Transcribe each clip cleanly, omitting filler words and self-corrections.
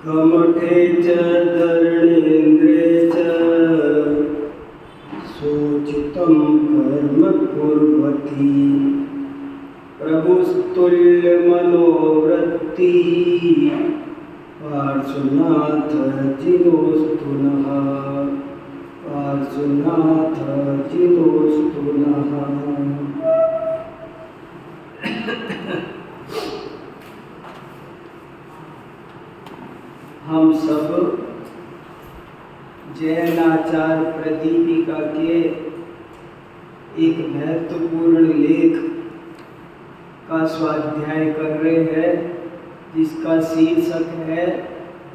कमठे च धरणेन्द्रे च सोचितं कर्म कुर्वती प्रभुस्तुल्य मनोवृत्ति पार्श्वनाथ जिनोस्तु नः पार्श्वनाथ जिनोस्तु नः। हम सब जैनाचार्य प्रदीपिका के एक महत्वपूर्ण लेख का स्वाध्याय कर रहे हैं, जिसका शीर्षक है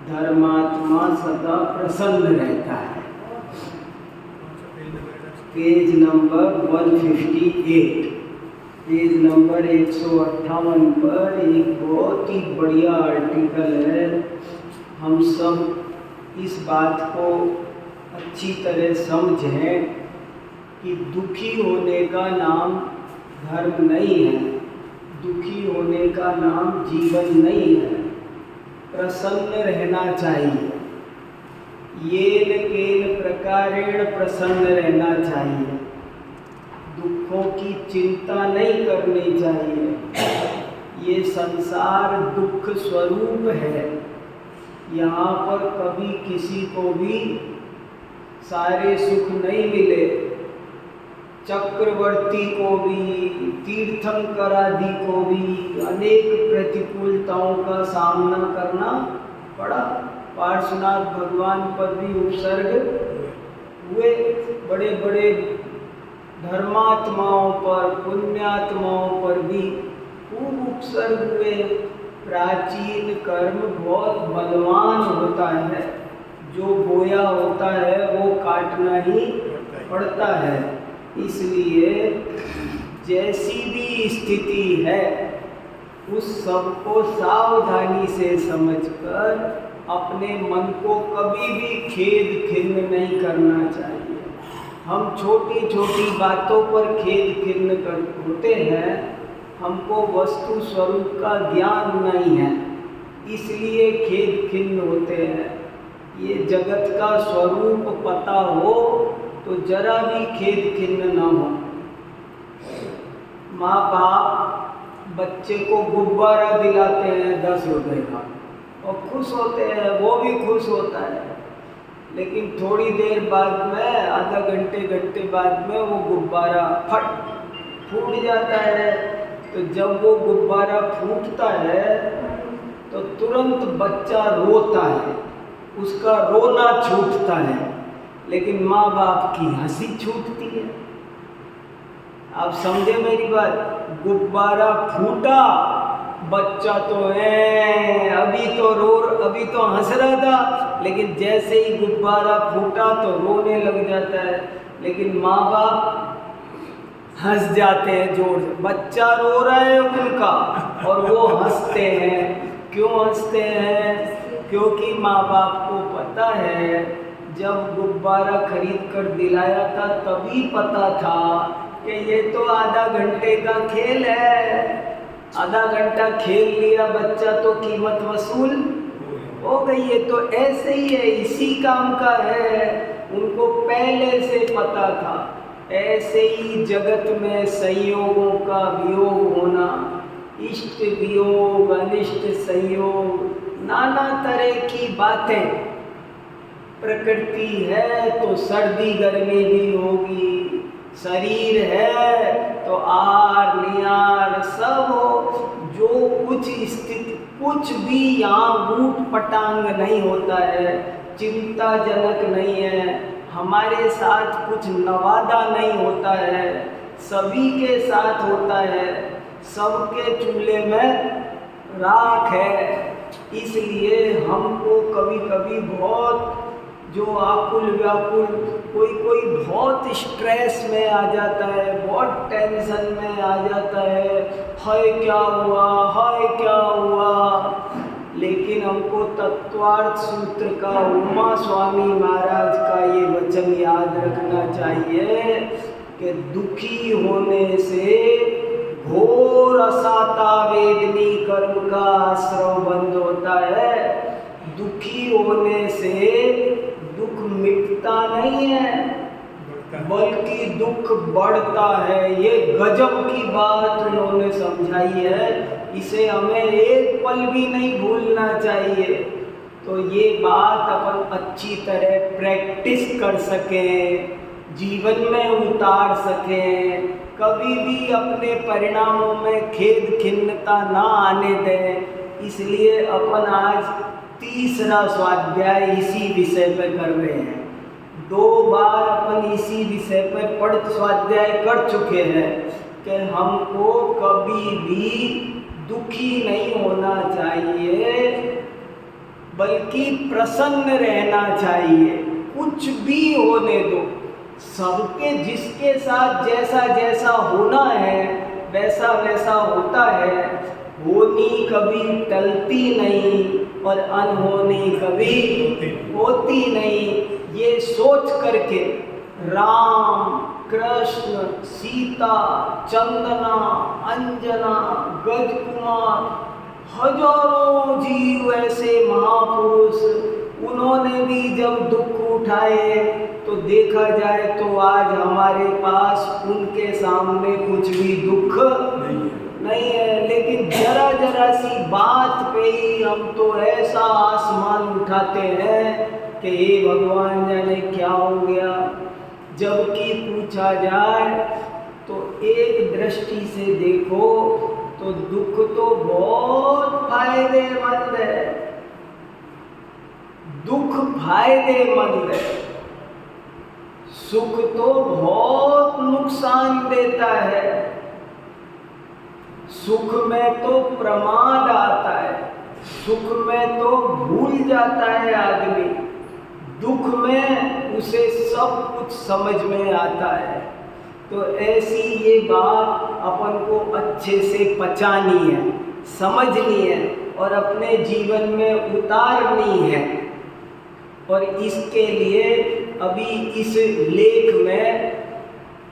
धर्मात्मा सदा प्रसन्न रहता है। पेज नंबर 158, पेज नंबर 158 पर एक बहुत ही बढ़िया आर्टिकल है। हम सब इस बात को अच्छी तरह समझें कि दुखी होने का नाम धर्म नहीं है, दुखी होने का नाम जीवन नहीं है। प्रसन्न रहना चाहिए, येन केन प्रकारेण प्रसन्न रहना चाहिए, दुखों की चिंता नहीं करनी चाहिए। ये संसार दुख स्वरूप है। यहाँ पर कभी किसी को भी सारे सुख नहीं मिले। चक्रवर्ती को भी, तीर्थंकर आदि को भी अनेक प्रतिकूलताओं का सामना करना पड़ा। पार्श्वनाथ भगवान पर भी उपसर्ग हुए, बड़े बड़े धर्मात्माओं पर, पुण्यात्माओं पर भी खूब उपसर्ग हुए। प्राचीन कर्म बहुत बलवान होता है, जो बोया होता है वो काटना ही पड़ता है। इसलिए जैसी भी स्थिति है उस सब को सावधानी से समझकर अपने मन को कभी भी खेद खिन्न नहीं करना चाहिए। हम छोटी छोटी बातों पर खेद खिन्न होते हैं, हमको वस्तु स्वरूप का ज्ञान नहीं है, इसलिए खेद खिन्न होते हैं। ये जगत का स्वरूप पता हो तो जरा भी खेद खिन्न न हो। माँ बाप बच्चे को गुब्बारा दिलाते हैं 10 रुपए का और खुश होते हैं, वो भी खुश होता है। लेकिन थोड़ी देर बाद में, आधा घंटे बाद में वो गुब्बारा फूट जाता है। तो जब वो गुब्बारा फूटता है तो तुरंत बच्चा रोता है, उसका रोना छूटता है, लेकिन माँ बाप की हंसी छूटती है। आप समझे मेरी बात? गुब्बारा फूटा, बच्चा तो अभी तो हंस रहा था, लेकिन जैसे ही गुब्बारा फूटा तो रोने लग जाता है। लेकिन माँ बाप हंस जाते हैं जोर से। बच्चा रो रहा है उनका और वो हंसते हैं। क्यों हंसते हैं? क्योंकि माँ बाप को पता है जब गुब्बारा खरीद कर दिलाया था तभी पता था कि ये तो आधा घंटे का खेल है। आधा घंटा खेल लिया बच्चा तो कीमत वसूल हो गई है। तो ऐसे ही है, इसी काम का है, उनको पहले से पता था। ऐसे ही जगत में संयोगों का वियोग होना, इष्ट वियोग, अनिष्ट संयोग, नाना तरह की बातें। प्रकृति है तो सर्दी गर्मी भी होगी, शरीर है तो आर नियार सब हो। जो कुछ स्थिति, कुछ भी यहाँ ऊट पटांग नहीं होता है, चिंताजनक नहीं है। हमारे साथ कुछ नवादा नहीं होता है, सभी के साथ होता है। सबके चूल्हे में राख है। इसलिए हमको कभी कभी बहुत जो आकुल व्याकुल, कोई बहुत स्ट्रेस में आ जाता है, बहुत टेंशन में आ जाता है, हाय क्या हुआ, हाय क्या हुआ। लेकिन हमको तत्वार्थ सूत्र का, उमा स्वामी महाराज का ये वचन याद रखना चाहिए कि दुखी होने से घोर असाता वेदनी कर्म का आश्रव बंद होता है। दुखी होने से दुख मिटता नहीं है, बल्कि दुख बढ़ता है। ये गजब की बात उन्होंने समझाई है, इसे हमें एक पल भी नहीं भूलना चाहिए। तो ये बात अपन अच्छी तरह प्रैक्टिस कर सकें, जीवन में उतार सकें, कभी भी अपने परिणामों में खेद खिन्नता ना आने दें। इसलिए अपन आज तीसरा स्वाध्याय इसी विषय पे कर रहे हैं। 2 बार अपन इसी विषय पे पढ़ स्वाध्याय कर चुके हैं कि हमको कभी भी दुखी नहीं होना चाहिए, बल्कि प्रसन्न रहना चाहिए। कुछ भी होने दो, सबके जिसके साथ जैसा जैसा होना है वैसा वैसा होता है। होनी कभी टलती नहीं और अनहोनी कभी होती नहीं। ये सोच करके राम, कृष्ण, सीता, चंदना, अंजना, गजकुमार, हजारों जीव ऐसे महापुरुष, उन्होंने भी जब दुख उठाए तो देखा जाए तो आज हमारे पास उनके सामने कुछ भी दुख नहीं है। लेकिन जरा जरा सी बात पे ही हम तो ऐसा आसमान उठाते हैं कि हे भगवान जाने क्या हो गया। जबकि पूछा जाए तो एक दृष्टि से देखो तो दुख तो बहुत फायदेमंद है, दुख फायदेमंद है, सुख तो बहुत नुकसान देता है। सुख में तो प्रमाद आता है, सुख में तो भूल जाता है आदमी, दुख में उसे सब कुछ समझ में आता है। तो ऐसी ये बात अपन को अच्छे से पचानी है, समझनी है और अपने जीवन में उतारनी है। और इसके लिए अभी इस लेख में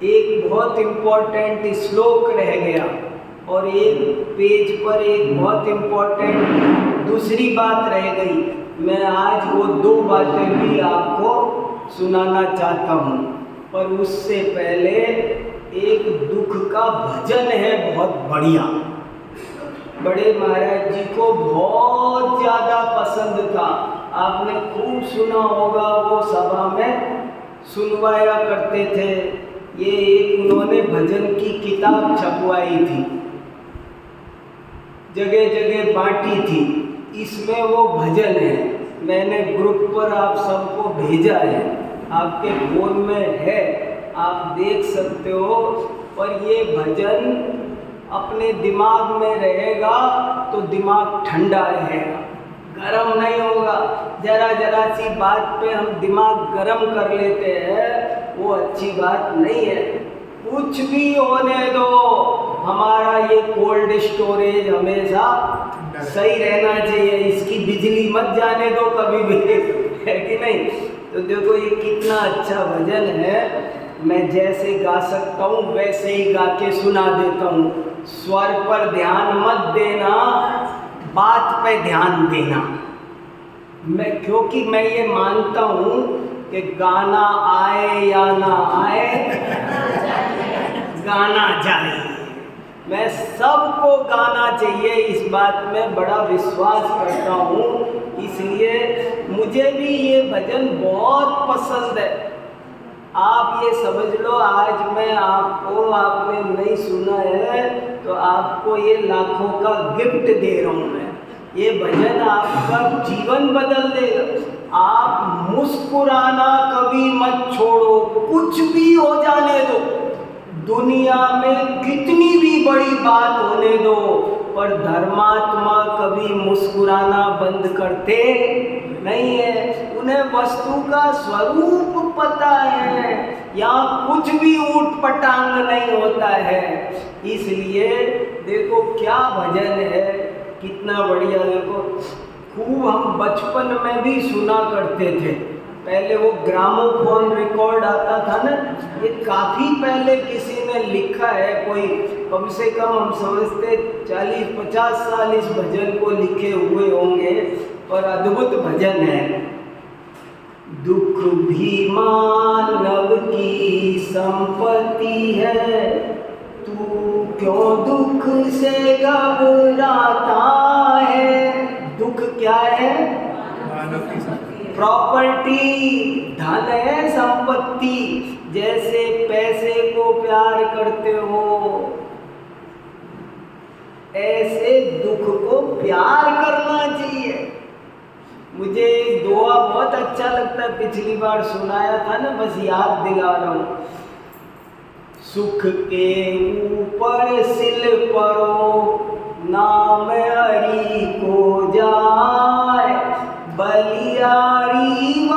एक बहुत इम्पोर्टेंट श्लोक रह गया और एक पेज पर एक बहुत इम्पोर्टेंट दूसरी बात रह गई। मैं आज वो 2 बातें भी आपको सुनाना चाहता हूँ, पर उससे पहले एक दुख का भजन है बहुत बढ़िया। बड़े महाराज जी को बहुत ज़्यादा पसंद था, आपने खूब सुना होगा, वो सभा में सुनवाया करते थे। ये एक उन्होंने भजन की किताब छपवाई थी, जगह जगह बांटी थी, इसमें वो भजन है। मैंने ग्रुप पर आप सबको भेजा है, आपके फोन में है, आप देख सकते हो। पर ये भजन अपने दिमाग में रहेगा तो दिमाग ठंडा रहेगा, गरम नहीं होगा। जरा जरा सी बात पे हम दिमाग गरम कर लेते हैं, वो अच्छी बात नहीं है। कुछ भी होने दो, हमारा ये कोल्ड स्टोरेज हमेशा सही रहना चाहिए, इसकी बिजली मत जाने दो कभी भी, है कि नहीं। तो देखो ये कितना अच्छा भजन है, मैं जैसे गा सकता हूँ वैसे ही गा के सुना देता हूँ। स्वर पर ध्यान मत देना, बात पे ध्यान देना। क्योंकि मैं ये मानता हूँ कि गाना आए या ना आए, गाना जाए। मैं सबको गाना चाहिए, इस बात में बड़ा विश्वास करता हूँ। इसलिए मुझे भी ये भजन बहुत पसंद है। आप ये समझ लो, आज मैं आपको, आपने नहीं सुना है तो आपको ये लाखों का गिफ्ट दे रहा हूँ मैं। ये भजन आपका जीवन बदल देगा। आप मुस्कुराना कभी मत छोड़ो, कुछ भी हो जाने दो, दुनिया में कितनी भी बड़ी बात होने दो, पर धर्मात्मा कभी मुस्कुराना बंद करते नहीं है। उन्हें वस्तु का स्वरूप पता है, यहाँ कुछ भी ऊट पटांग नहीं होता है। इसलिए देखो क्या भजन है, कितना बढ़िया। देखो खूब हम बचपन में भी सुना करते थे। पहले वो ग्रामोफोन रिकॉर्ड आता था ना, ये काफ़ी पहले किसी ने लिखा है, कोई कम से कम हम समझते 40-50 साल इस भजन को लिखे हुए होंगे। और अद्भुत भजन है। दुख भी मानव की संपत्ति है, तू क्यों दुख से घबराता है। दुख क्या है? प्रॉपर्टी, धन है, संपत्ति। जैसे पैसे को प्यार करते हो ऐसे दुख को प्यार करना चाहिए। मुझे एक दुआ बहुत अच्छा लगता है, पिछली बार सुनाया था ना, बस याद दिला रहा हूँ। सुख के ऊपर सिल परो, नाम हरि को जाए, बलियारी व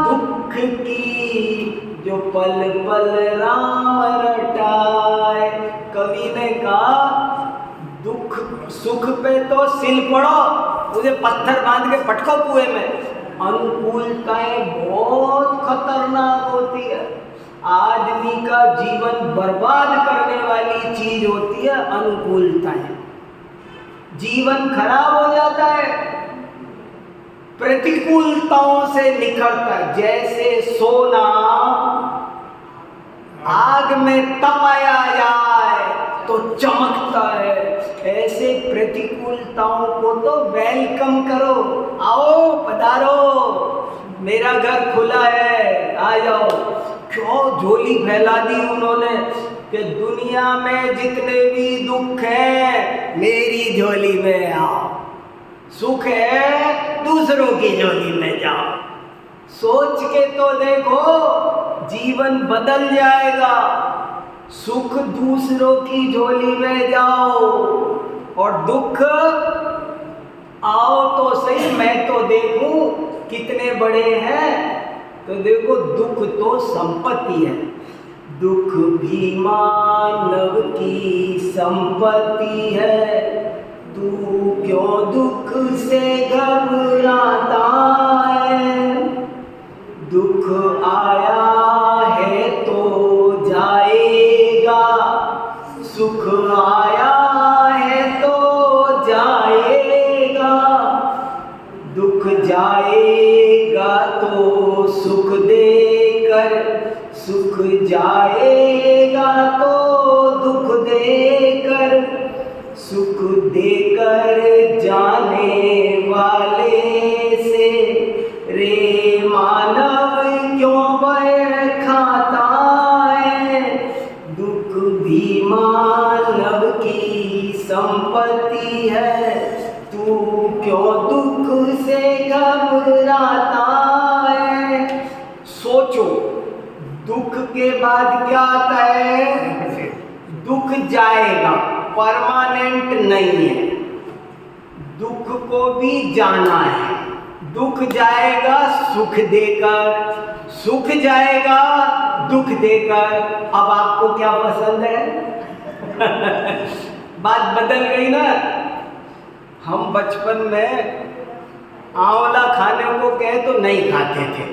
दुख की, जो पल पल राम रटाए। कवि ने कहा दुख सुख पे तो सिल पड़ो, मुझे पत्थर बांध के पटको कुएं में। अनुकूलताएं बहुत खतरनाक होती है। आदमी का जीवन बर्बाद करने वाली चीज होती है अनुकूलताएं। जीवन खराब हो जाता है प्रतिकूलताओं से निखरता है। जैसे सोना आग में तपाया जाए तो चमकता है, ऐसे प्रतिकूलताओं को तो वेलकम करो। आओ पधारो, मेरा घर खुला है, आ जाओ। क्यों झोली फैला दी उन्होंने कि दुनिया में जितने भी दुख हैं मेरी झोली में आओ, सुख है दूसरों की झोली में जाओ। सोच के तो देखो, जीवन बदल जाएगा। सुख दूसरों की झोली में जाओ और दुख आओ तो सही, मैं तो देखूं कितने बड़े हैं। तो देखो दुख तो संपत्ति है। दुख भी मानव की संपत्ति है, तू क्यों दुख से घबराता है। दुख आया है तो जाएगा, सुख आया है तो जाएगा। दुख जाएगा तो सुख देकर, सुख जाएगा तो दुख देकर। सुख देकर जाने वाले से रे मानव क्यों बैर खाता है। दुख भी मानव की संपत्ति है, तू क्यों दुख से घबराता है। सोचो दुख के बाद क्या आता है? दुख जाएगा, परमानेंट नहीं है। दुख को भी जाना है। दुख जाएगा सुख देकर, सुख जाएगा दुख देकर। अब आपको क्या पसंद है? बात बदल गई ना। हम बचपन में आंवला खाने को कहे तो नहीं खाते थे,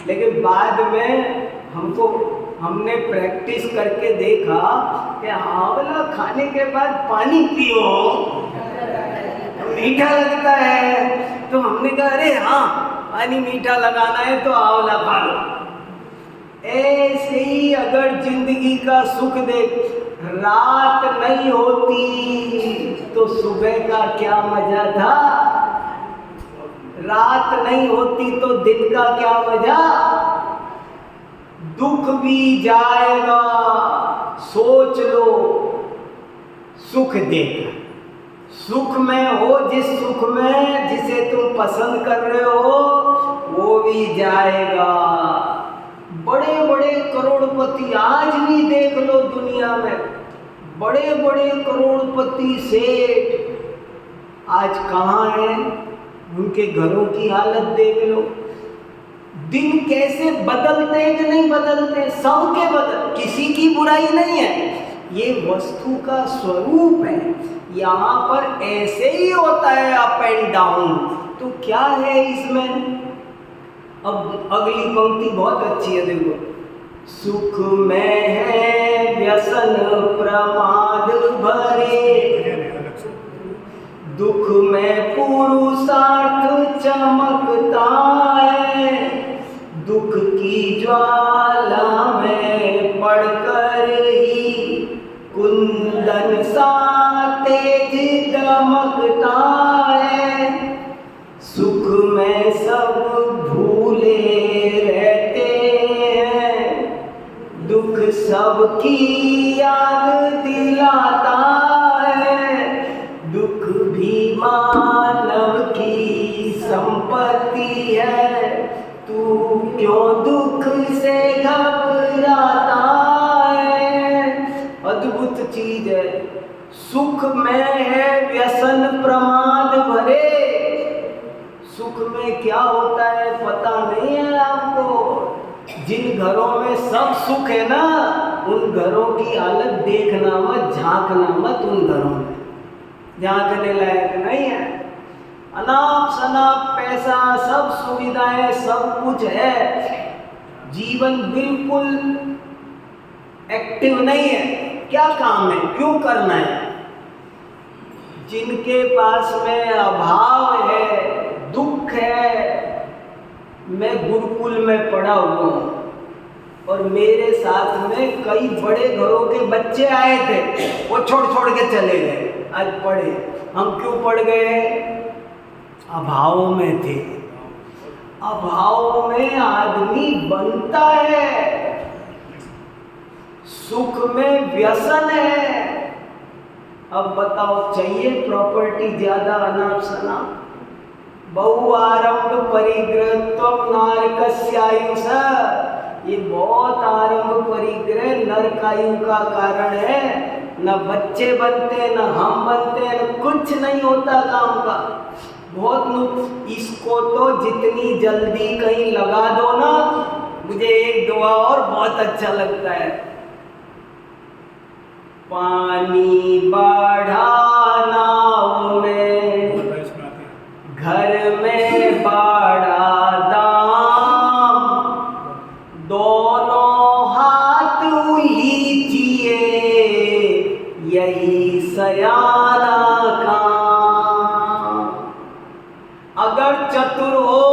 लेकिन बाद में हमने प्रैक्टिस करके देखा कि आंवला खाने के बाद पानी पियो, मीठा लगता है। तो हमने कहा अरे हाँ, पानी मीठा लगाना है तो आंवला खा लो। ऐसे ही अगर जिंदगी का सुख देख, रात नहीं होती तो सुबह का क्या मजा था, रात नहीं होती तो दिन का क्या मजा। दुख भी जाएगा, सोच लो सुख देगा। सुख में हो, जिस सुख में जिसे तुम पसंद कर रहे हो वो भी जाएगा। बड़े बड़े करोड़पति आज भी देख लो दुनिया में, बड़े बड़े करोड़पति सेठ आज कहाँ हैं? उनके घरों की हालत देख लो। दिन कैसे बदलते कि नहीं बदलते, सबके बदल, किसी की बुराई नहीं है, ये वस्तु का स्वरूप है। यहाँ पर ऐसे ही होता है अप एंड डाउन। तो क्या है इसमें? अब अगली पंक्ति बहुत अच्छी है, देखो। सुख में है व्यसन प्रमाद भरे, दुख में पुरुषार्थ चमकता है, दुख की ज्वाला में पड़कर ही कुंदन सा तेज दमकता है। सुख में सब भूले रहते हैं, दुख सबकी याद दिलाता है। दुख भी मानव की संपत्ति है, तू क्यों दुख से घबराता है। अद्भुत चीज है। सुख में है व्यसन प्रमाद भरे। सुख में क्या होता है पता नहीं है आपको। जिन घरों में सब सुख है ना, उन घरों की हालत देखना मत, झांकना मत। उन घरों में झांकने लायक नहीं है। अनाप शनाप पैसा, सब सुविधाएं, सब कुछ है, जीवन बिल्कुल एक्टिव नहीं है। क्या काम है, क्यों करना है। जिनके पास में अभाव है, दुख है। मैं गुरुकुल में पढ़ा हुआ हूँ और मेरे साथ में कई बड़े घरों के बच्चे आए थे, वो छोड़ छोड़ के चले गए। आज पढ़े, हम क्यों पढ़ गए, अभाव में थे। अभाव में आदमी बनता है, सुख में व्यसन है। अब बताओ, चाहिए प्रॉपर्टी ज्यादा, अनाप शनाप, बहु आरंभ परिग्रहत्वम नारकस्यायुष। ये बहुत आरंभ परिग्रह नरकायु का कारण है। न बच्चे बनते, न हम बनते, न कुछ नहीं होता काम का। बहुत इसको तो जितनी जल्दी कहीं लगा दो ना, मुझे एक दुआ और बहुत अच्छा लगता है। पानी बढ़ा नाव में, घर में बढ़ा दाम, दोनों हाथ लीजिए यही सयाना काम। अगर चतुर हो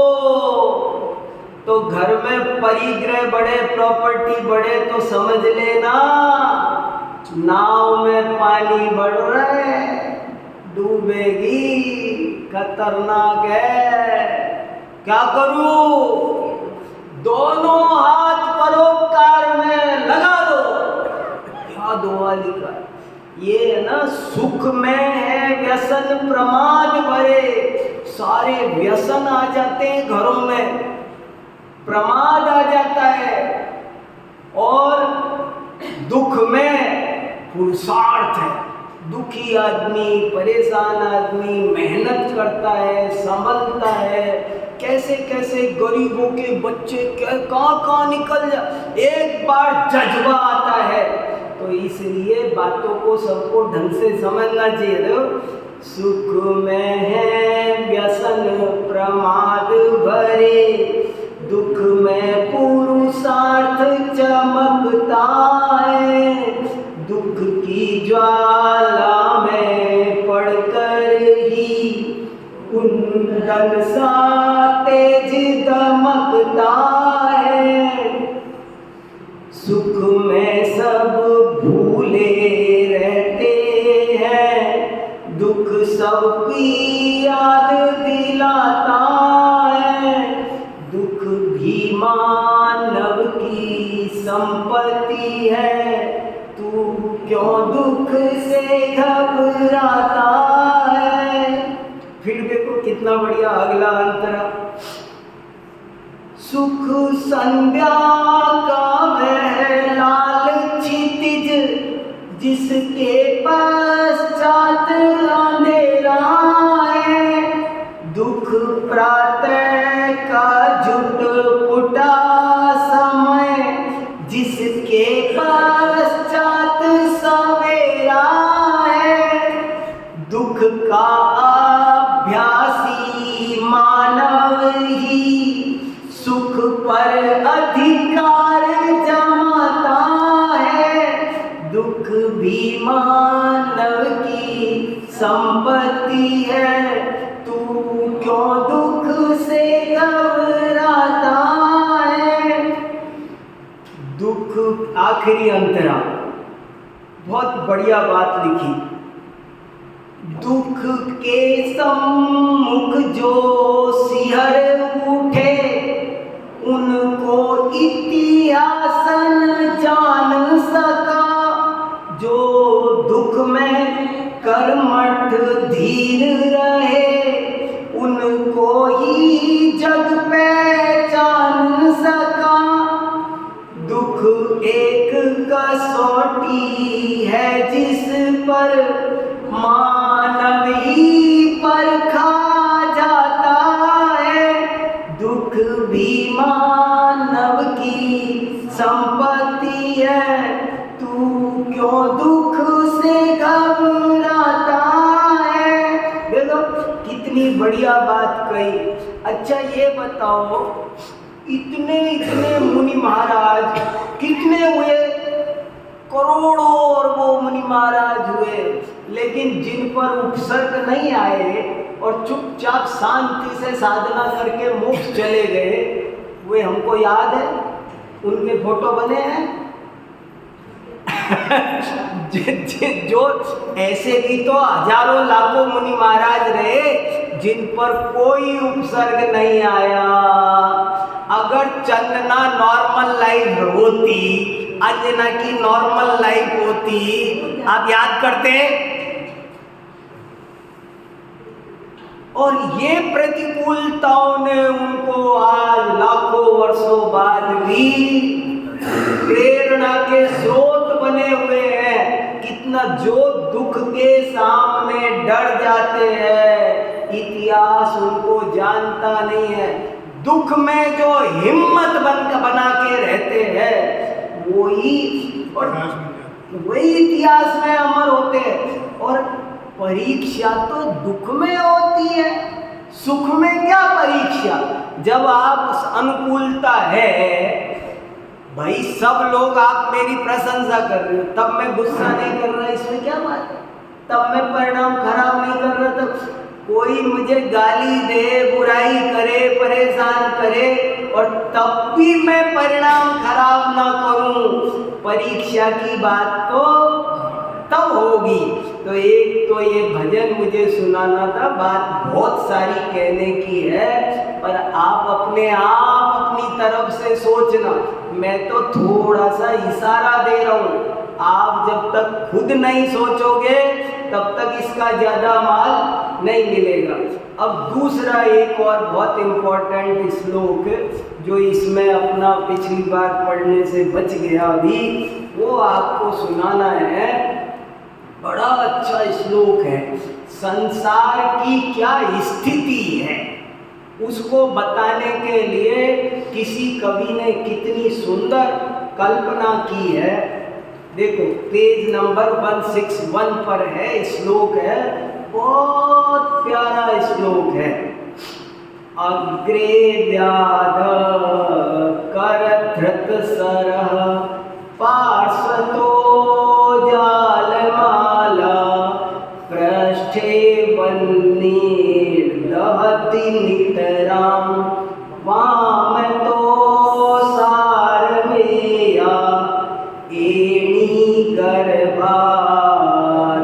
तो घर में परिग्रह बढ़े, प्रॉपर्टी बढ़े तो समझ लेना नाव में पानी बढ़ रहा है, डूबेगी, खतरनाक है। क्या करूं, दोनों हाथ परोपकार में लगा दो। क्या दुआ लिखा ये है ना। सुख में है व्यसन प्रमाद भरे। सारे व्यसन आ जाते हैं घरों में, प्रमाद आ जाता है। और दुख में पुरुषार्थ है। दुखी आदमी, परेशान आदमी मेहनत करता है, संभलता है। कैसे कैसे गरीबों के बच्चे कहाँ निकल जा, एक बार जज्बा आता है। तो इसलिए बातों को सबको ढंग से समझना चाहिए। सुख में है व्यसन प्रमाद भरे, दुख में पुरुषार्थ चमकता है। दुख की ज्वाला में पड़कर ही कुंदन सा तेज दमकता है। सुख में सब भूले रहते हैं, दुख सबकी याद दिलाता है। दुख भी मानव की संपत्ति है, तू क्यों दुख से घबराता है। फिर देखो कितना बढ़िया अगला अंतरा। सुख संध्या का वह लाल क्षितिज, जिसके पश्चात अंधेरा है। दुख प्रातः का झुटपुटा समय, जिसके पश्चात सवेरा है। दुख का अभ्यासी मानव ही सुख पर अधिकार जमाता है। दुख भी मानव की संपत्ति है, आखिरी अंतरा, बहुत बढ़िया बात लिखी। दुख के सम्मुख जो सिहर उठे, उनको इतिहास न जान सका। जो दुख में कर्मठ धीर रहे, उनको ही जग पहचान सका। दुख एक कसौटी है जिस पर मानव ही परखा जाता है। दुख भी मानव की संपत्ति है, तू क्यों दुख से घबराता है। देखो कितनी बढ़िया बात कही। अच्छा ये बताओ, इतने इतने मुनि महाराज कितने हुए, करोड़ों और वो मुनि महाराज हुए, लेकिन जिन पर उपसर्ग नहीं आए और चुपचाप शांति से साधना करके मोक्ष चले गए, वे हमको याद है, उनके फोटो बने हैं। जो ऐसे भी तो हजारों लाखों मुनि महाराज रहे जिन पर कोई उपसर्ग नहीं आया। अगर चंदना नॉर्मल लाइफ होती, अंजना की नॉर्मल लाइफ होती, आप याद करते। और ये प्रतिकूलताओं ने उनको आज लाखों वर्षों बाद भी प्रेरणा के स्रोत बने हुए हैं। कितना जो दुख के सामने डर जाते हैं, इतिहास उनको जानता नहीं है। दुख में जो हिम्मत बना के रहते हैं, वही इतिहास में अमर होते हैं। और परीक्षा तो दुख में होती है, सुख में क्या परीक्षा। जब आप अनुकूलता है, भाई सब लोग आप मेरी प्रशंसा कर रहे हो, तब मैं गुस्सा नहीं कर रहा, इसमें क्या बात है। तब मैं परिणाम खराब नहीं कर रहा, तब कोई मुझे गाली दे, बुराई करे, परेशान करे, और तब भी मैं परिणाम खराब ना करूं। परीक्षा की बात तो तब होगी। तो एक तो ये भजन मुझे सुनाना था, बात बहुत सारी कहने की है, पर आप अपने आप अपनी तरफ से सोचना। मैं तो थोड़ा सा इशारा दे रहा हूँ, आप जब तक खुद नहीं सोचोगे तब तक इसका ज़्यादा माल नहीं मिलेगा। अब दूसरा एक और बहुत इम्पोर्टेंट श्लोक जो इसमें अपना पिछली बार पढ़ने से बच गया अभी, वो आपको सुनाना है। बड़ा अच्छा श्लोक है। संसार की क्या स्थिति है उसको बताने के लिए किसी कवि ने कितनी सुंदर कल्पना की है। देखो पेज नंबर 161 पर है, श्लोक है, बहुत प्यारा श्लोक है। अग्रे व्याध करधृत सरः पार्श्वतो जालमाला पृष्ठे वह्निर्दहति नितरां वामतो सारमेया एणी गर्भा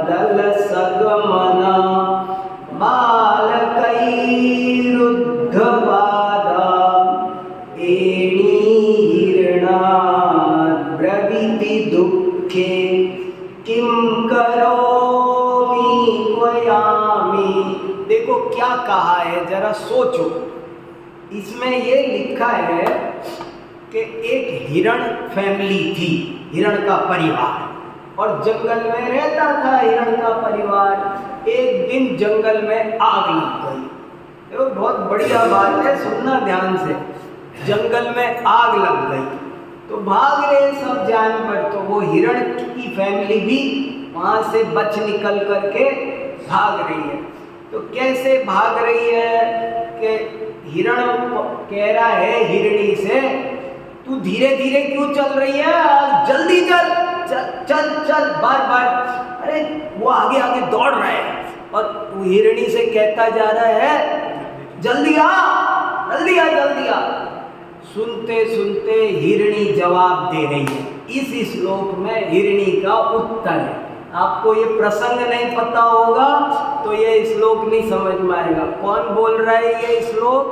दलसगमना बालकैरुद्धपादा एणी हिरणाद् ब्रवीति दुःखे किं करोमि क्वयामि। देखो क्या कहा है, जरा सोचो। इसमें ये लिखा है कि एक हिरण फैमिली थी, हिरण का परिवार, और जंगल में रहता था हिरण का परिवार। एक दिन जंगल में आग लग गई। तो बहुत बढ़िया बात है, सुनना ध्यान से। जंगल में आग लग गई तो भाग रहे सब जानवर, तो वो हिरण की फैमिली भी वहाँ से बच निकल करके भाग रही है। तो कैसे भाग रही है कि हिरण कह रहा है हिरणी से, तू धीरे धीरे क्यों चल रही है, जल्दी चल चल चल चल, बार बार। अरे वो आगे आगे दौड़ रहा है और वो हिरणी से कहता जा रहा है, जल्दी आ जल्दी आ जल्दी आ। सुनते सुनते हिरणी जवाब दे रही है। इस श्लोक में हिरणी का उत्तर है। आपको ये प्रसंग नहीं पता होगा तो ये श्लोक नहीं समझ में आएगा। कौन बोल रहा है ये श्लोक?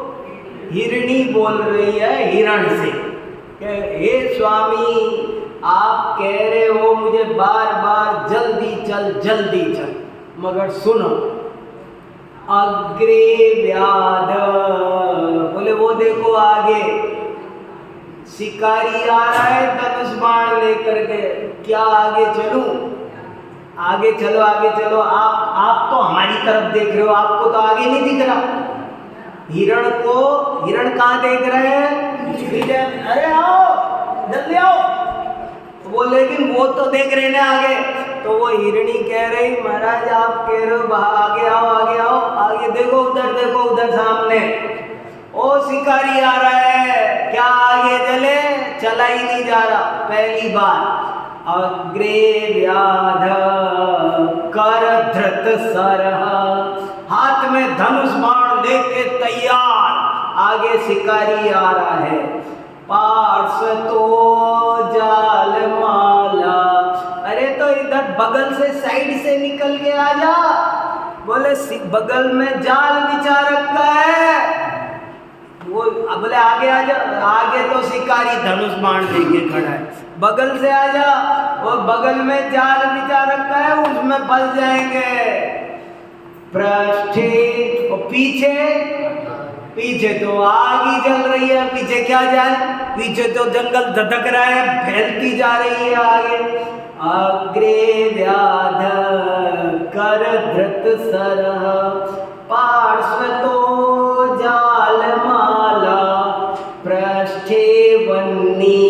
हिरणी बोल रही है हिरण से कि हे स्वामी, आप कह रहे हो मुझे बार बार जल्दी चल जल्दी चल, मगर सुनो, अग्रे व्याध, बोले वो देखो आगे शिकारी आ रहा है धनुष बाण लेकर के। क्या आगे चलूं? आगे चलो आगे चलो। आप तो हमारी तरफ देख रहे हो, आपको तो आगे नहीं दिख रहा। हिरण कहाँ देख रहे हैं? अरे आओ जल्दी आओ। वो लेकिन वो तो देख रहे ना आगे। तो वो हिरणी कह रही, महाराज आप कह रहे हो आगे आओ आगे आओ, आगे देखो उधर सामने ओ शिकारी आ रहा है। क्या आगे चले? चला ही नहीं जा रहा। पहली बार अग्रे व्याध कर धृत सरह, हाथ में धनुष बाण लेके तैयार आगे शिकारी आ रहा है। पार्श्व तो जाल माला, अरे तो इधर बगल से साइड से निकल के आ जा। बोले बगल में जाल बिछा रखा है। वो बोले आगे आ जा। आगे तो शिकारी धनुष बाण लेके खड़ा है, बगल से आ जा। और बगल में जाल बिछा रखा है, उसमें फंस जाएंगे। पृष्ठे और पीछे तो आग ही जल रही है। पीछे क्या जाए? पीछे तो जंगल धधक रहा है, फैलती जा रही है आगे। अग्रे व्याध कर धृत सरह, पार्श्व तो जाल माला, पृष्ठे वह्नि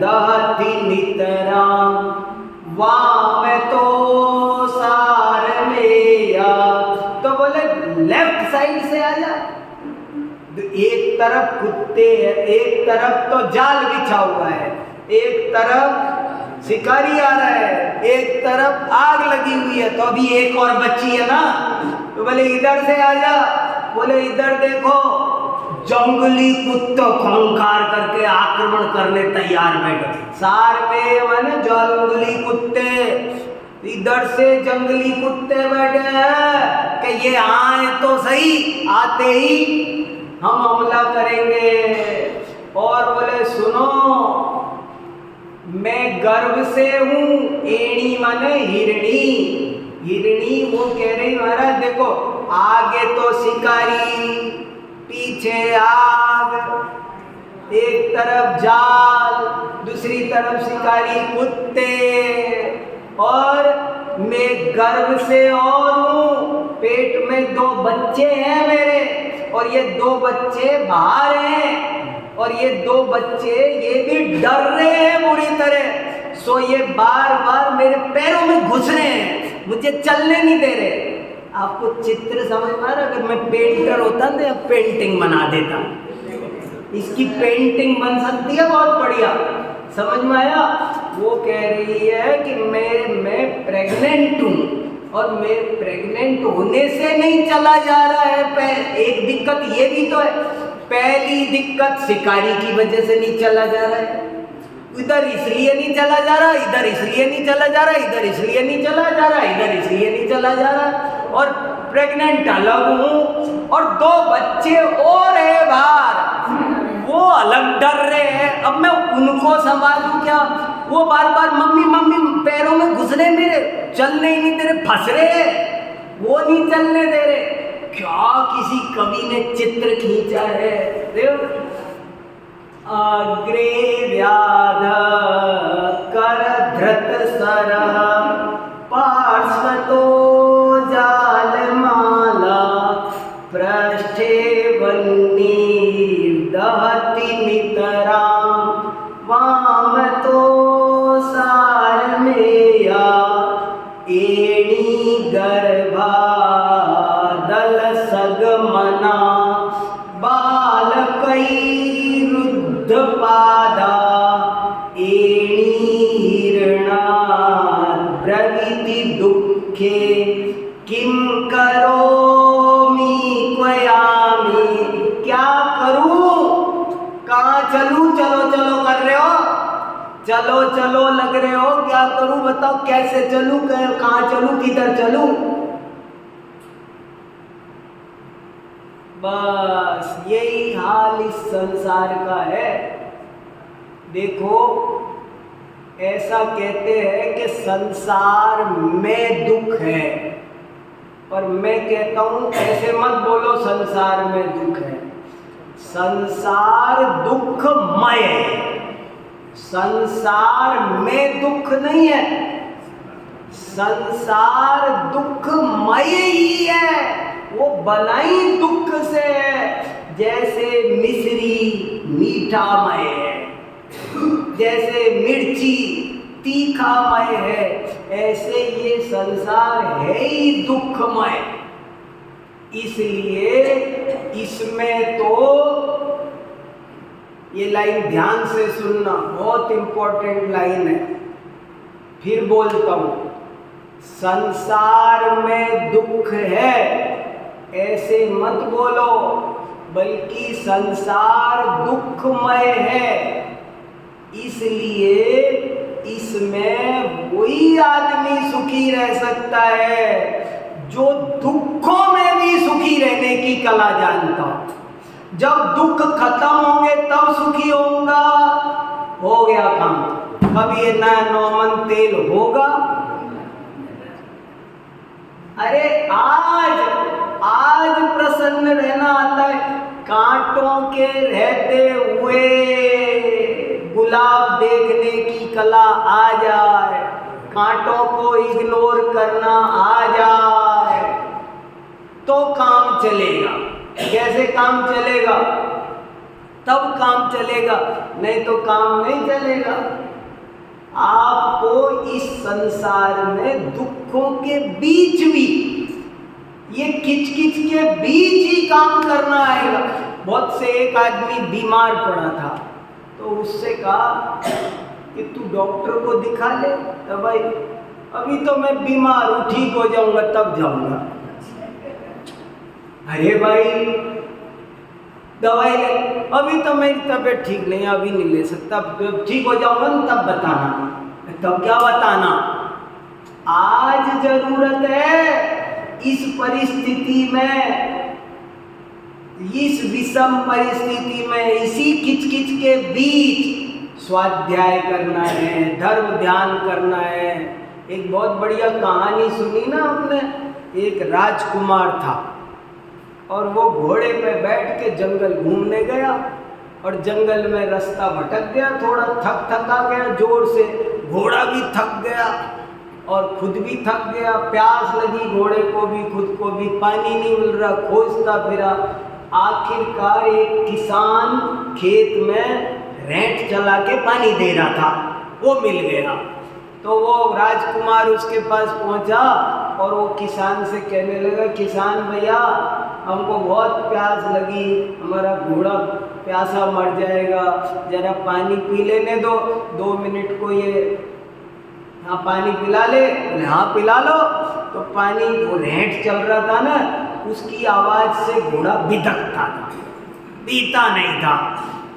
दहति नितराम, वाम तो सार मेया। तो बोले लेफ्ट साइड से आ जा। एक तरफ कुत्ते है, एक तरफ तो जाल बिछा हुआ है, एक तरफ शिकारी आ रहा है, एक तरफ आग लगी हुई है। तो अभी एक और बच्ची है ना। तो बोले इधर से आ जा। बोले इधर देखो, जंगली कुत्ते खंखार करके आक्रमण करने तैयार बैठे। सार में माने जंगली कुत्ते, इधर से जंगली कुत्ते बैठे हैं कि ये आए तो सही, आते ही हम हमला करेंगे। और बोले सुनो, मैं गर्व से हूँ। एणी माने हिरणी। वो कह रही महाराज देखो, आगे तो शिकारी, पीछे आग, एक तरफ जाल, दूसरी तरफ शिकारी कुत्ते। और मैं गर्व से और हूँ, पेट में 2 बच्चे हैं मेरे, और ये 2 बच्चे बाहर हैं, और ये 2 बच्चे ये भी डर रहे हैं बुरी तरह। सो ये बार बार मेरे पैरों में घुस रहे हैं, मुझे चलने नहीं दे रहे। आपको चित्र समझ में आ रहा? अगर मैं पेंटर होता तो पेंटिंग बना देता। इसकी पेंटिंग बन सकती है बहुत बढ़िया। समझ में आया? वो कह रही है कि मैं प्रेग्नेंट हूँ, और मैं प्रेग्नेंट होने से नहीं चला जा रहा है। एक दिक्कत ये भी तो है। पहली दिक्कत शिकारी की वजह से नहीं चला जा रहा है। इधर इसलिए नहीं चला जा रहा, इधर इसलिए नहीं चला जा रहा, इधर इसलिए नहीं चला जा रहा, इधर इसलिए नहीं चला जा रहा। और प्रेग्नेंट अलग हूँ, और 2 बच्चे और है बाहर, वो अलग डर रहे हैं। अब मैं उनको संभालूं क्या? वो बार बार मम्मी मम्मी पैरों में घुस रहे मेरे, चलने ही नहीं दे रहे, फंस रहे, वो नहीं चलने दे रहे। क्या किसी कवि ने चित्र खींचा है? देखो, अग्रे व्याध कर धृत सरह, पार्श्व तो जाल माला, पृष्ठे वह्नि दहति नितराम, वाम तो सार मेया, एणी गर्भा दल सगमना, बालकई रुद्ध पादा, एणी हिरणा ब्रवीति दुःखे, किम करोमि क्वयामि, क्या करूं? कहाँ चलो चलो लग रहे हो, क्या करूं बताओ, कैसे चलूं, कहां चलूं, किधर चलूं। बस यही हाल इस संसार का है। देखो ऐसा कहते हैं कि संसार में दुख है, पर मैं कहता हूं ऐसे मत बोलो संसार में दुख है। संसार दुखमय है, संसार में दुख नहीं है, संसार दुखमय ही है। वो बनाई दुख से है। जैसे मिश्री मीठामय है, जैसे मिर्ची तीखामय है, ऐसे ये संसार है ही दुखमय। इसलिए इसमें तो ये लाइन ध्यान से सुनना, बहुत इंपॉर्टेंट लाइन है। फिर बोलता हूं, संसार में दुख है ऐसे मत बोलो, बल्कि संसार दुखमय है। इसलिए इसमें वही आदमी सुखी रह सकता है जो दुखों में भी सुखी रहने की कला जानता हो। जब दुख खत्म होंगे तब सुखी होगा, हो गया काम। कभी ये नया नॉमन तेल होगा। अरे आज प्रसन्न रहना आता है। कांटों के रहते हुए गुलाब देखने की कला आ जाए, कांटों को इग्नोर करना आ जाए तो काम चलेगा। कैसे काम चलेगा? तब काम चलेगा, नहीं तो काम नहीं चलेगा। आपको इस संसार में दुखों के बीच भी, ये किचकिच के बीच ही काम करना आएगा। बहुत से एक आदमी बीमार पड़ा था, तो उससे कहा कि तू डॉक्टर को दिखा ले। तो भाई अभी तो मैं बीमार हूँ, ठीक हो जाऊंगा तब जाऊंगा। अरे भाई दवाई ले, अभी तो मेरी तबीयत ठीक नहीं है, अभी नहीं ले सकता, ठीक हो जाऊंगा ना तब बताना। तब क्या बताना? आज जरूरत है इस परिस्थिति में, इस विषम परिस्थिति में, इसी किचकिच के बीच स्वाध्याय करना है, धर्म ध्यान करना है। एक बहुत बढ़िया कहानी सुनी ना हमने। एक राजकुमार था और वो घोड़े पे बैठ के जंगल घूमने गया और जंगल में रास्ता भटक गया, थोड़ा थका गया जोर से, घोड़ा भी थक गया और खुद भी थक गया, प्यास लगी घोड़े को भी खुद को भी, पानी नहीं मिल रहा, खोजता फिरा। आखिरकार एक किसान खेत में रेंट चला के पानी दे रहा था, वो मिल गया। तो वो राजकुमार उसके पास पहुंचा और वो किसान से कहने लगा, किसान भैया हमको बहुत प्यास लगी, हमारा घोड़ा प्यासा मर जाएगा, जरा पानी पी लेने दो, 2 मिनट को ये हाँ पानी पिला ले। हाँ पिला लो। तो पानी, वो रेंट चल रहा था ना, उसकी आवाज़ से घोड़ा बिदकता था, पीता नहीं था।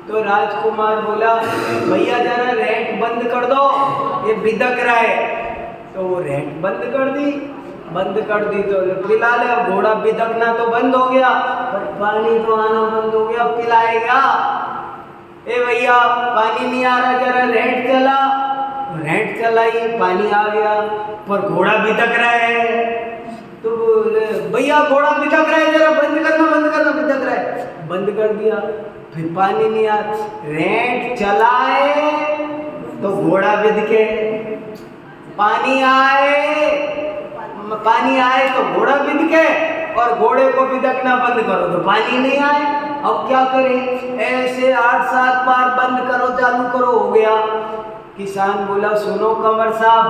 तो राजकुमार बोला, भैया जरा रेंट बंद कर दो, ये बिदक रहा है। तो वो रेंट बंद कर दी तो पिला ले। अब घोड़ा बिदकना तो बंद हो गया, पर पानी तो आना बंद हो गया, पिलाएगा। ए भैया पानी नहीं आ रहा, जरा रेंट चला। रेंट चलाई, पानी आ गया, पर घोड़ा बिदक रहा है। तो बोले, भैया घोड़ा बिदक रहा है, जरा बंद करना, बिदक रहा है। बंद कर दिया, फिर पानी नहीं आ। रेंट चलाए तो घोड़ा बिदके, पानी आए तो घोड़ा बिदके, और घोड़े को बिदकना बंद करो तो पानी नहीं आए। अब क्या करें? ऐसे 8-7 बार बंद करो चालू करो, हो गया। किसान बोला, सुनो कंवर साहब,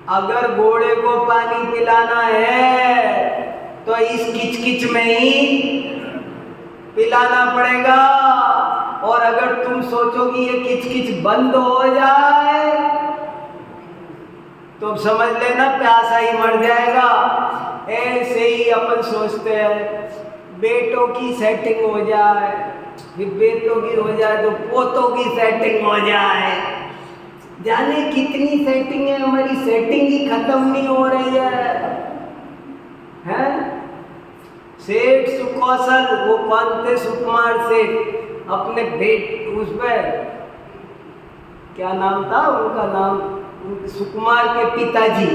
अगर घोड़े को पानी पिलाना है तो इस किचकिच में ही पिलाना पड़ेगा, और अगर तुम सोचो कि ये किचकिच बंद हो जाए तो समझ लेना प्यासा ही मर जाएगा। ऐसे ही अपन सोचते हैं, बेटों की सेटिंग हो जाए, फिर बेटों की हो जाए तो पोतों की सेटिंग हो जाए, जाने कितनी सेटिंग है, हमारी सेटिंग ही खत्म नहीं हो रही है? सेठ सुकौशल, वो कौन थे? सुकुमार सेठ, अपने बेट उस पर क्या नाम था उनका नाम, सुकुमार के पिताजी,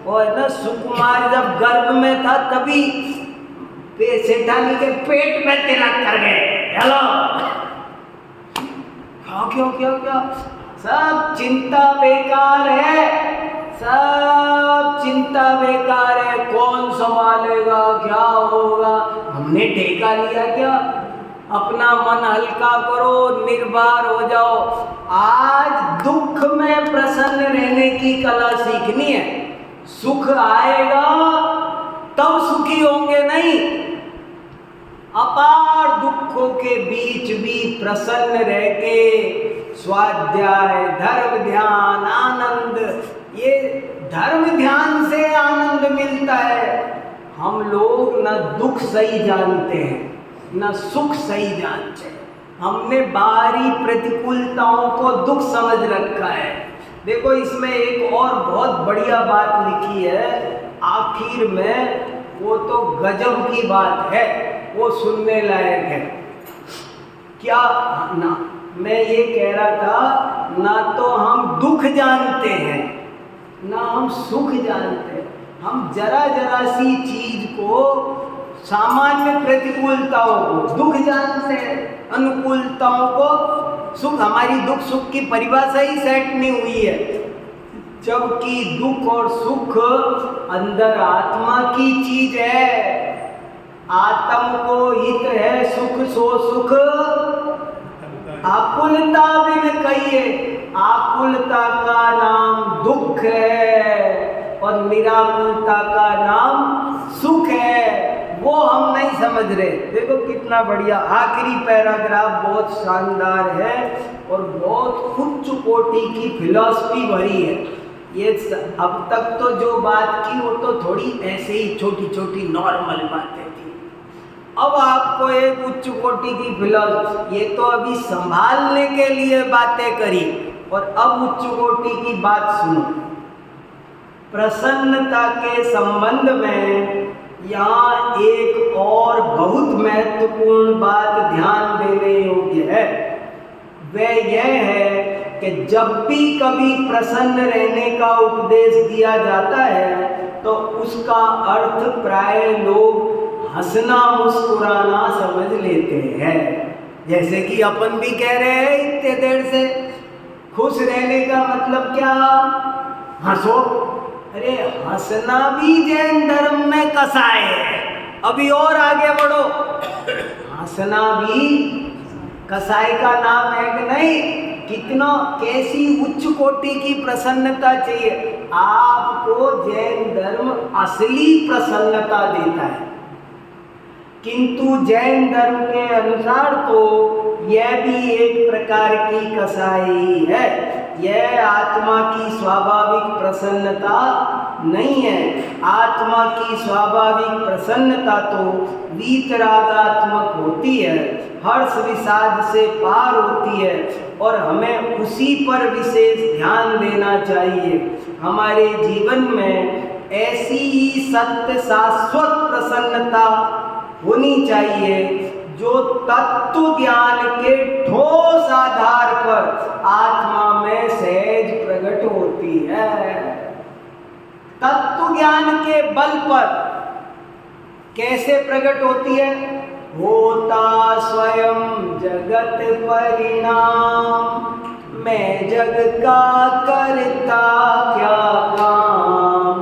और ना सुकुमार जब गर्भ में था तभी सेठानी के पेट में तिलक कर गए। हेलो, क्यों क्यों क्यों? सब चिंता बेकार है, सब चिंता बेकार है। कौन संभालेगा, क्या होगा? हमने ठेका लिया क्या? अपना मन हल्का करो, निर्भर हो जाओ। आज दुख में प्रसन्न रहने की कला सीखनी है। सुख आएगा तब सुखी होंगे नहीं, अपार दुखों के बीच भी प्रसन्न रह के स्वाध्याय, धर्म ध्यान, आनंद, ये धर्म ध्यान से आनंद मिलता है। हम लोग न दुख सही जानते हैं, न सुख सही जानते हैं। हमने बाहरी प्रतिकूलताओं को दुख समझ रखा है। देखो, इसमें एक और बहुत बढ़िया बात लिखी है आखिर में, वो तो गजब की बात है, वो सुनने लायक है। क्या ना, मैं ये कह रहा था, ना तो हम दुख जानते हैं ना हम सुख जानते हैं। हम जरा जरा सी चीज को, सामान्य प्रतिकूलताओं को दुख जानते हैं, अनुकूलताओं को सुख। हमारी दुख सुख की परिभाषा ही सेट नहीं हुई है, जबकि दुख और सुख अंदर आत्मा की चीज है। आत्म को हित है सुख सो सुख, आकुलता बिन कहिए। आकुलता का नाम दुख है और निराकुलता का नाम सुख है। वो हम नहीं समझ रहे। देखो कितना बढ़िया आखिरी पैराग्राफ, बहुत शानदार है और बहुत उच्च कोटि की फिलॉसफी भरी है। ये अब तक तो जो बात की वो तो थोड़ी ऐसे ही छोटी छोटी नॉर्मल बातें थी। अब आपको एक उच्च कोटि की फिलॉसफी, ये तो अभी संभालने के लिए बातें करी, और अब उच्च कोटि की बात सुनो। प्रसन्नता के संबंध में यहाँ एक और बहुत महत्वपूर्ण बात ध्यान देने योग्य है। वह यह है कि जब भी कभी प्रसन्न रहने का उपदेश दिया जाता है तो उसका अर्थ प्राय लोग हंसना मुस्कुराना समझ लेते हैं। जैसे कि अपन भी कह रहे हैं इतने देर से, खुश रहने का मतलब क्या? हंसो। अरे हंसना भी जैन धर्म में कसाय है। अभी और आगे बढ़ो, हंसना भी कसाय का नाम है कि नहीं? कितना, कैसी उच्च कोटि की प्रसन्नता चाहिए आपको। जैन धर्म असली प्रसन्नता देता है, किंतु जैन धर्म के अनुसार तो यह भी एक प्रकार की कसाई है। यह आत्मा की स्वाभाविक प्रसन्नता नहीं है। आत्मा की स्वाभाविक प्रसन्नता तो वीतरागात्मक होती है, हर्ष विषाद से पार होती है, और हमें उसी पर विशेष ध्यान देना चाहिए। हमारे जीवन में ऐसी ही सत्य शाश्वत प्रसन्नता होनी चाहिए जो तत्व ज्ञान के ठोस आधार पर आत्मा में सहज प्रकट होती है। तत्व ज्ञान के बल पर कैसे प्रकट होती है? होता स्वयं जगत परिणाम, मैं जग का करता क्या काम,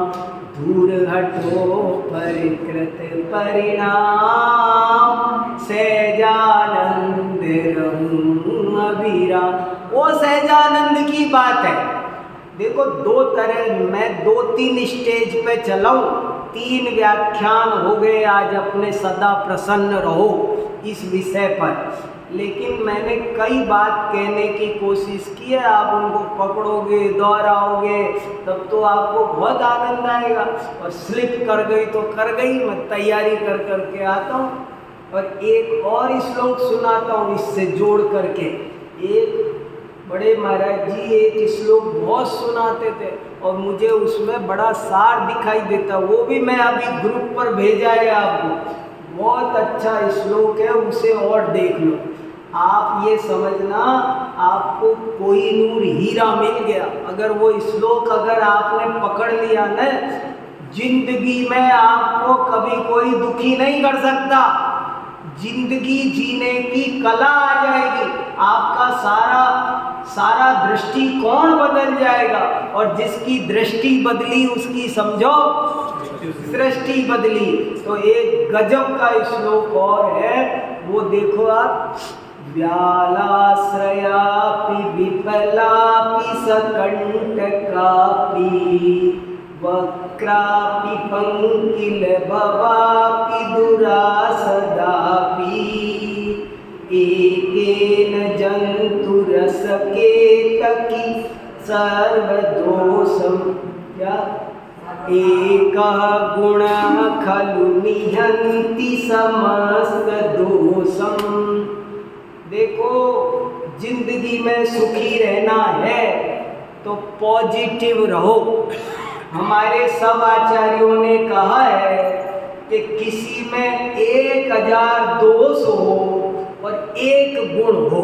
दूर हटो परिकृत परिणाम, सहजानंद रहूं अभिराम। वो सहजानंद की बात है। देखो, दो तरह, मैं 2-3 स्टेज पे चलाऊं, 3 व्याख्यान हो गए आज अपने सदा प्रसन्न रहो इस विषय पर, लेकिन मैंने कई बात कहने की कोशिश की है। आप उनको पकड़ोगे, दोहराओगे, तब तो आपको बहुत आनंद आएगा। और स्लिप कर गई तो कर गई, मैं तैयारी कर करके आता हूँ और एक और श्लोक सुनाता हूँ इससे जोड़ करके। एक बड़े महाराज जी एक श्लोक बहुत सुनाते थे और मुझे उसमें बड़ा सार दिखाई देता, वो भी मैं अभी ग्रुप पर भेजा है आपको। बहुत अच्छा श्लोक है, उसे और देख लो। आप ये समझना आपको कोई नूर हीरा मिल गया अगर वो श्लोक अगर आपने पकड़ लिया ना, जिंदगी में आपको कभी कोई दुखी नहीं कर सकता। जिंदगी जीने की कला आ जाएगी, आपका सारा दृष्टिकोण बदल जाएगा, और जिसकी दृष्टि बदली उसकी समझो सृष्टि बदली। तो एक गजब का श्लोक और है, वो देखो आप। व्यालाश्रयापि विफलापि सकंटकापि वक्रापि पंकिलभवापि दुरासदापि एकेन जन्तुरसकेतकी सर्वदोषं क्या एकः गुणः खलु निहन्ति समस्तदोषम्। देखो जिंदगी में सुखी रहना है तो पॉजिटिव रहो। हमारे सब आचार्यों ने कहा है कि किसी में 1000 दोष हो और 1 गुण हो,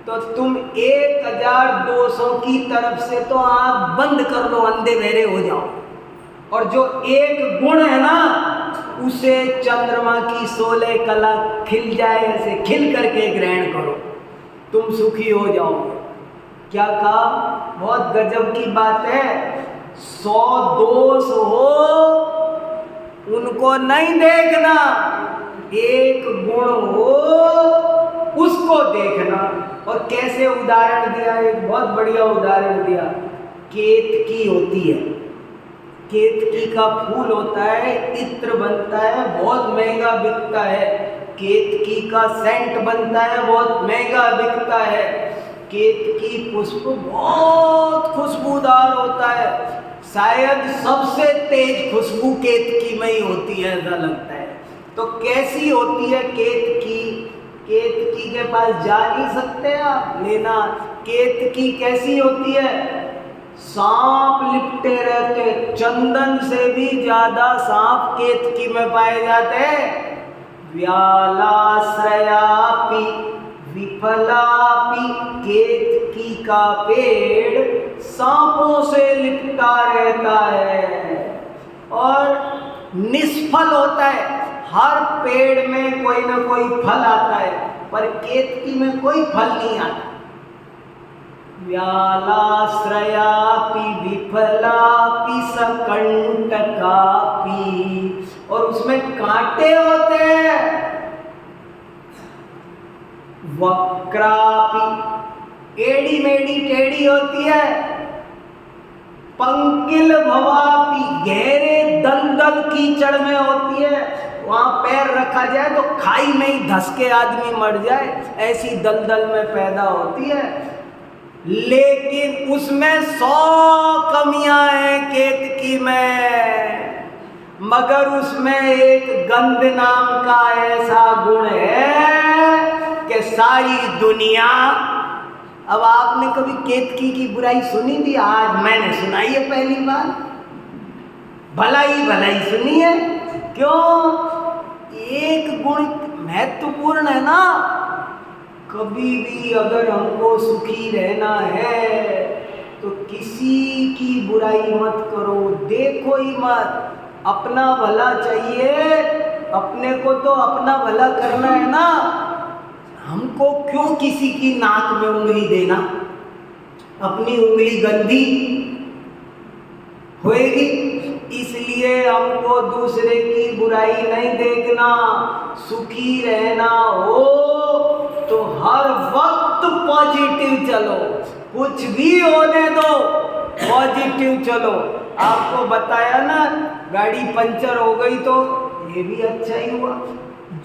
तो तुम 1000 दोषों की तरफ से तो आँख बंद कर लो, अंधे बहरे हो जाओ, और जो 1 गुण है ना उसे चंद्रमा की 16 कला खिल जाए ऐसे खिल करके ग्रहण करो, तुम सुखी हो जाओगे। क्या कहा, बहुत गजब की बात है। 100 दोष हो उनको नहीं देखना, 1 गुण हो उसको देखना। और कैसे उदाहरण दिया, एक बहुत बढ़िया उदाहरण दिया। केतकी होती है, केतकी का फूल होता है, इत्र बनता है, बहुत महंगा बिकता है। केतकी का सेंट बनता है, बहुत महंगा बिकता है। केतकी पुष्प बहुत खुशबूदार होता है, शायद सबसे तेज खुशबू केतकी में ही होती है, ऐसा लगता है। तो कैसी होती है केतकी, केतकी के पास जा नहीं सकते आप लेना। केतकी कैसी होती है, सांप लिपटे रहते, चंदन से भी ज्यादा सांप केतकी में पाए जाते हैं। व्यालाश्रयापि विफलापि केतकी का पेड़ सांपों से लिपटा रहता है और निष्फल होता है। हर पेड़ में कोई ना कोई फल आता है, पर केतकी में कोई फल नहीं आता। व्यालाश्रयापि विफलापि सकंटकापि, और उसमें कांटे होते हैं। वक्रापि, एड़ी मेड़ी टेढ़ी होती है। पंकिल भवापि, गहरे दलदल कीचड़ में होती है, वहां पैर रखा जाए तो खाई में ही धस के आदमी मर जाए, ऐसी दलदल में पैदा होती है। लेकिन उसमें 100 कमियां हैं केतकी में, मगर उसमें एक गंध नाम का ऐसा गुण है कि सारी दुनिया। अब आपने कभी केतकी की बुराई सुनी थी? आज मैंने सुनाई है पहली बार। भलाई सुनी है। क्यों? एक गुण महत्वपूर्ण है ना। कभी भी अगर हमको सुखी रहना है तो किसी की बुराई मत करो, देखो ही मत। अपना भला चाहिए, अपने को तो अपना भला करना है ना। हमको क्यों किसी की नाक में उंगली देना? अपनी उंगली गंदी होएगी, इसलिए हमको दूसरे की बुराई नहीं देखना। सुखी रहना हो तो हर वक्त पॉजिटिव चलो, कुछ भी होने दो, पॉजिटिव चलो। आपको बताया ना, गाड़ी पंचर हो गई तो ये भी अच्छा ही हुआ।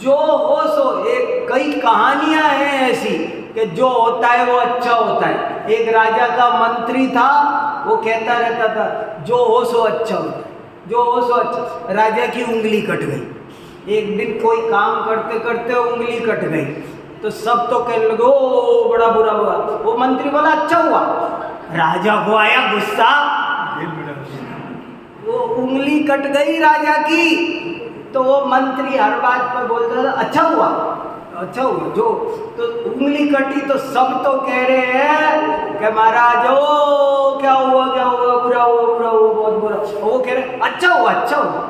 जो हो सो, एक कई कहानियां हैं ऐसी कि जो होता है वो अच्छा होता है। एक राजा का मंत्री था, वो कहता रहता था जो हो सो अच्छा होता है, जो हो सो अच्छा। राजा की उंगली कट गई। एक दिन कोई काम करते करते उंगली कट गई। तो सब तो कहने लगे ओ बड़ा बुरा हुआ। वो मंत्री बोला अच्छा हुआ। राजा को आया गुस्सा, वो उंगली कट गई राजा की। तो वो मंत्री हर बात पर बोलता था अच्छा हुआ अच्छा हुआ। जो तो उंगली कटी तो सब तो कह रहे हैं कि महाराज ओ क्या हुआ बुरा हुआ बहुत बुरा। वो कह रहे अच्छा हुआ अच्छा हुआ।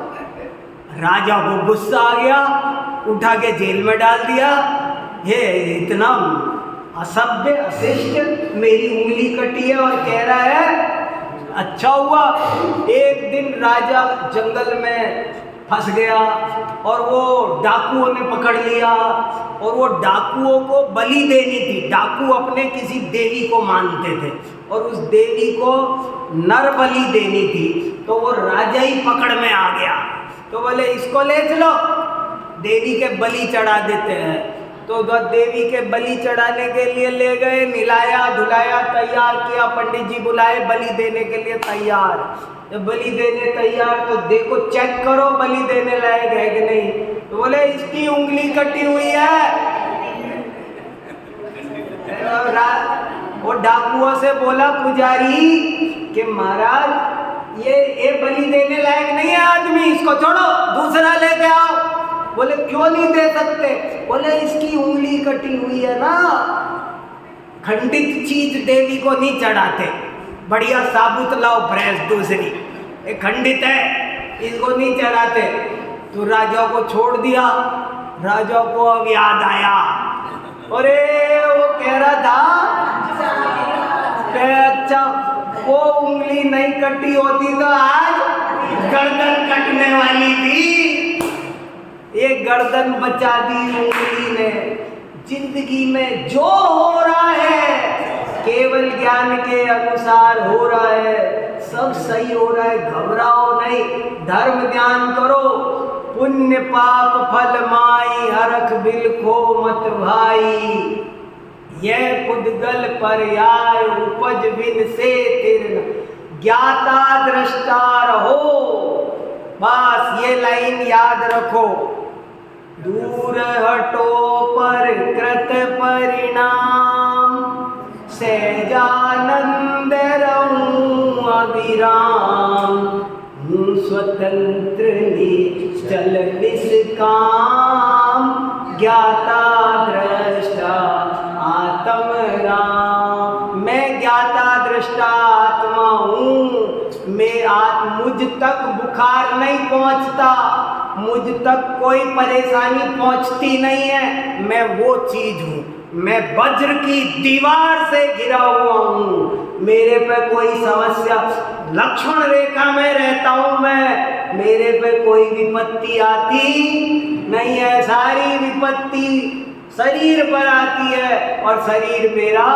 राजा को गुस्सा आ गया, उठा के जेल में डाल दिया। ये इतना असभ्य अशिष्ट, मेरी उंगली कटी है और कह रहा है अच्छा हुआ। एक दिन राजा जंगल में फंस गया और वो डाकुओं ने पकड़ लिया और वो डाकुओं को बलि देनी थी। डाकू अपने किसी देवी को मानते थे और उस देवी को नर बलि देनी थी। तो वो राजा ही पकड़ में आ गया। तो बोले इसको ले चलो, देवी के बलि चढ़ा देते हैं। तो देवी के बलि चढ़ाने के लिए ले गए, निलाया धुलाया तैयार किया, पंडित जी बुलाए बलि देने के लिए तैयार। जब बलि देने तैयार तो देखो चेक करो बलि देने लायक है कि नहीं। तो बोले इसकी उंगली कटी हुई है। वो डाकुओं से बोला पुजारी कि महाराज ये बलि देने लायक नहीं है आदमी, इसको छोड़ो दूसरा लेके आओ। बोले क्यों नहीं दे सकते? बोले इसकी उंगली कटी हुई है ना, खंडित चीज देवी को नहीं चढ़ाते, बढ़िया साबुत लाओ फ्रेश दूसरी, ये खंडित है इसको नहीं चढ़ाते। तो राजा को छोड़ दिया। राजा को अब याद आया, अरे वो कह रहा था अच्छा वो उंगली नहीं कटी होती तो आज गर्दन कटने वाली थी। ये गर्दन बचा दी उंगली ने। जिंदगी में जो हो रहा है केवल ज्ञान के अनुसार हो रहा है, सब सही हो रहा है, घबराओ नहीं, धर्म ध्यान करो। पुण्य पाप फल माई हरख बिलखो मत भाई, यह पुद्गल पर्याय उपज बिन से तीर्ण, ज्ञाता दृष्टा रहो। बस ये लाइन याद रखो, दूर हटो पर कृत परिणाम, सहजानंद रहूं अविराम, हूँ स्वतंत्र निश्चल निष्काम, ज्ञाता दृष्टा आत्म राम। मैं ज्ञाता दृष्टा आत्मा हूँ। मुझ तक बुखार नहीं पहुँचता, मुझ तक कोई परेशानी पहुँचती नहीं है। मैं वो चीज हूँ, मैं वज्र की दीवार से घिरा हुआ हूँ। मेरे पे कोई समस्या, लक्ष्मण रेखा में रहता हूँ मैं, मेरे पे कोई विपत्ति आती नहीं है। सारी विपत्ति शरीर पर आती है और शरीर मेरा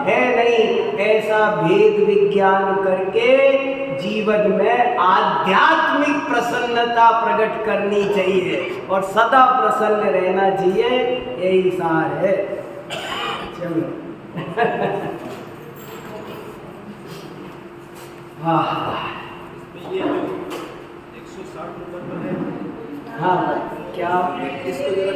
है नहीं। ऐसा भेद विज्ञान करके जीवन में आध्यात्मिक प्रसन्नता प्रकट करनी चाहिए और सदा प्रसन्न रहना चाहिए, यही सार है। चलो ये 160 नंबर पर है। हाँ क्या इसको जरा